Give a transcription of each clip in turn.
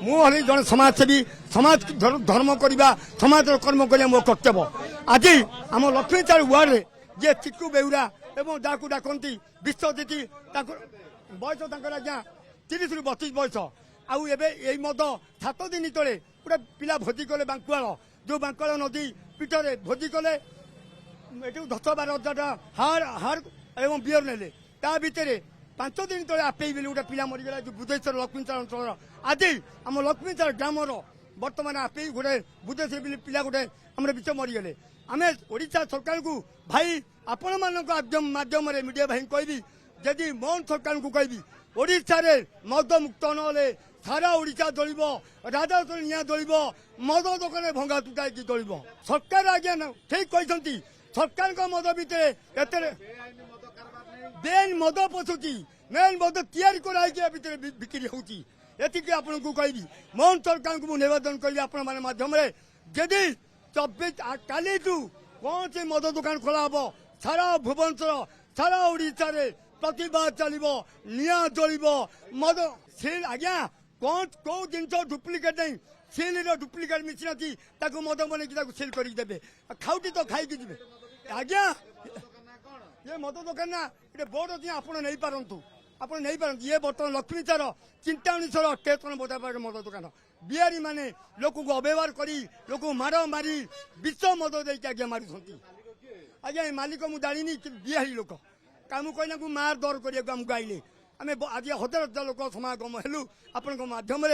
मुझे जन समाजसेवी समाज धर्म करवा समाज कर्म करवा मो कर्तव्य आज आम लक्ष्मीचार वार्ड में जे चिकू बेउरा एवं जहाँ डाकती विश्वजित बयस आज्ञा 30 ରୁ 32 बयस आउ यही मद 7 दिन तले गोटे पिला भोजी कले बांकुआल जो बांकुआल नदी पीठरे भोजी कले ये 10-12 हार हार एवं बियर नेले ता भितर 5 दिन तले आपे बोली गोटे पिला मरीगला जो बुधेश्वर लक्ष्मीचार अंचल आज आम लक्ष्मीचार ग्रामर बर्तमान आपे गोटे बुधेश्वर पिला गोटे आम विच मरीगले आम ओडिशा सरकार को भाई आपण माध्यम मीडिया भाई कहबी जदि मोहन सरकार को कहबी ओडिशा रे मद मुक्त नले सारा ओडिशा दलिब राजा निया दलिब मद दोकान भंगा तुटाई दलिब सरकार आज्ञा ठीक कहते सरकार मद भितर बेन मद पशुची मेन मद तैयारी कर बिक्री होती एतिक आपन को कहबी मोहन सरकार को निवेदन करी आपण माने माध्यम रे जदि 24 काली कौन से मद दुकान खोला हम सारा भुवनेश्वर सारा ओडिशा रे प्रतिबाद चलो निया जलिब मद सिल आज्ञा कौन कौ जिन डुप्लिकेट नहीं सिल डुप्लिकेट मिसी मद बन सिल करदे खाऊटी तो खाई जी आज्ञा ये मद दुकान ना ये बोर्ड अच्छी आप नहीं पारतु आप नहीं पारत ये बर्तमान लक्ष्मीचार चिंतामणीश्वर टेसन बजा मद दुकान बिहारी माने लोक को अव्यवहार करी लोक मार मारी विश्व मद देकी आज्ञा मारुंट आज्ञा मालिक मुझे जानी बिहारी लोक कम कहना को मार दर करमको आईले आम आज 1000 लोक समागम हेलु आपण मध्यम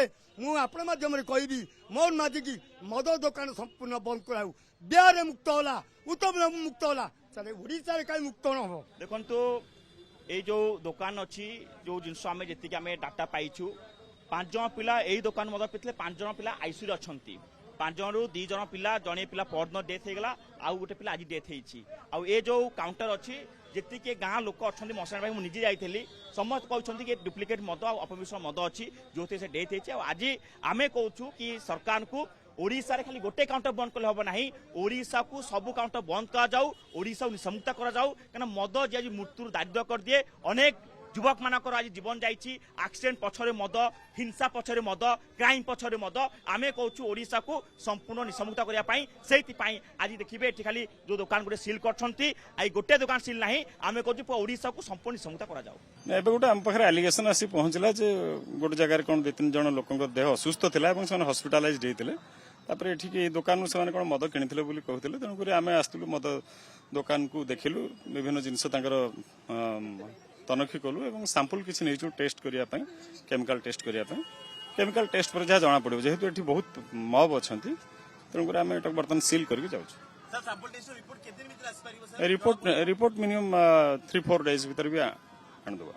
मध्यम कहबी मोहन माझी की मद दुकान संपूर्ण बंद कराऊ बिहार मुक्त होला उत्तम मुक्त होला ओडिशा कहीं मुक्त न हो देखो ये जो दुकान अच्छी जो जिनस आम जी आम डाटा पाइछु 5 जन पिला यही दुकान मद पीते 5 जन पिला आईसीयू अच्छी 5 जन 2 जन पिला जड़े पिला परदिन डेथ होगला आउ गोटे पिला आज डेथ होती जो काउंटर अच्छी जी गाँ लोक अच्छा मशान भाई मुझे जाइली समस्त कहते कि डुप्लिकेट मद अपविश्वास मद अच्छी जो से डेथ होती आज आम कहूँ कि सरकार को ओडिशा रे खाली गोटे काउंटर बंद कले हम ना ओडिशा को सब काउंटर बंद करा जाऊ ओडिशा निशमुक्त करा जाऊ कहीं मद जी आज मृत्यु दारिद्र कर दिए अनेक युवक मानकर आज जीवन जाइए एक्सीडेंट पछरे मद हिंसा पछरे मद क्राइम पछरे मद आमे कहूँ ओडिशा को संपूर्ण निशमुक्त करने से आज देखिए ये खाली जो दुकान गोटे सिल कर गोटे दुकान सिल ना आम कहूँ ओडिशा को संपूर्ण निशमुक्त करा जाऊ एबे गोटे आम पाखे आलिगेसन आसी पहुंचला जे गोटे जगह कौन 2-3 जन लोक देह असुस्थ था हस्पिटालाइज होते तापर ये दुकान से कौन मद किणिले कहते तेणुक आम आसलु मद दुकान को देखिलु विभिन्न जिनस तनखी कलु और सैंपल किसी नहीं टेस्ट करने केमिकल टेस्ट करने केमिकल टेस्ट पर जहाँ जना पड़ो जेहेतु ये बहुत मब अच्छा तेणुक आम बर्तमान सिल करके जाऊँ रिपोर्ट मिनिमम 3-4 डेज भर भी आनीदेवा।